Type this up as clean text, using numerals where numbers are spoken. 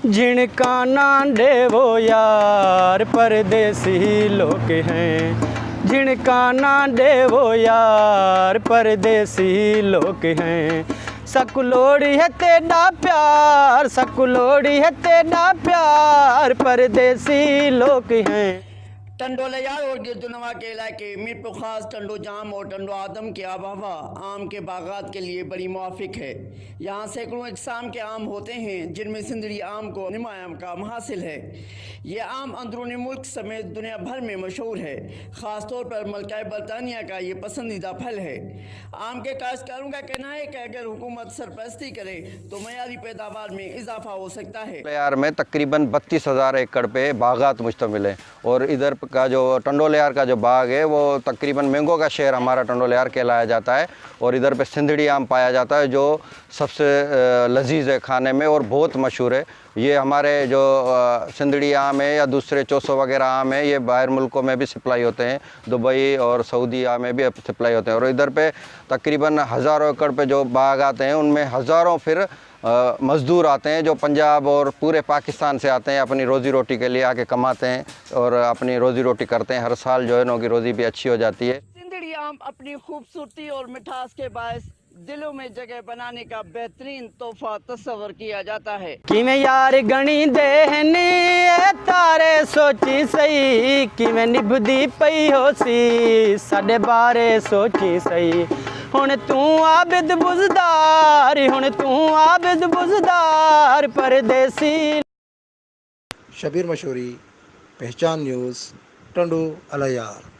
जिनका नांडे वो यार परदेसी लोग हैं, जिनका नांडे वो यार परदेसी लोग हैं। सकुलोड़ी है तेरा प्यार, सकुलोड़ी है तेरा प्यार परदेसी लोग हैं। टंडोलयार और गिरदुनवा के इलाके मीरपुर खास टंडो जाम और टंडो आदम की आबहवा आम के बागात के लिए बड़ी मुआफिक है। यहाँ सैकड़ों इकसाम के आम होते हैं, जिनमें सिंदड़ी आम को नुमाया मकाम हासिल है। ये आम अंदरूनी मुल्क समेत दुनिया भर में मशहूर है। ख़ास तौर पर मल्का बरतानिया का ये पसंदीदा फल है। आम के काश्तकारों का कहना है कि अगर हुकूमत सरपरस्ती करे तो मयारी पैदावार में इजाफा हो सकता है। टंडोलयार में तकरीबन 32,000 एकड़ पे बागात मुश्तमिल है और इधर का जो टंडोलयार का जो बाग है वो तकरीबन मैंगो का शहर हमारा टंडोलयार कहलाया जाता है। और इधर पे सिंदड़ी आम पाया जाता है जो सबसे लजीज है खाने में और बहुत मशहूर है। ये हमारे जो सिंदड़ी आम है या दूसरे चौसो वगैरह आम है, ये बाहर मुल्कों में भी सप्लाई होते हैं, दुबई और सऊदी आम में भी सप्लाई होते हैं। और इधर पे तकरीबन हज़ारों एकड़ पे जो बाग आते हैं उनमें हज़ारों फिर मज़दूर आते हैं जो पंजाब और पूरे पाकिस्तान से आते हैं, अपनी रोज़ी रोटी के लिए आके कमाते हैं और अपनी रोज़ी रोटी करते हैं। हर साल जो है उनकी रोज़ी भी अच्छी हो जाती है। सिंदड़ी आम अपनी खूबसूरती और मिठास के बायस दिलों में जगह बनाने का बेहतरीन तोहफा तस्वर किया जाता है। किवें यार गणी देहनी तारे सोची सही, किवें निभदी पई हो सी साडे बारे सोची सही। हुण तू आबिद बुज़दार, हुण तू आबिद बुज़दार परदेसी। शबीर मशहूरी, पहचान न्यूज़, टंडो अलयार।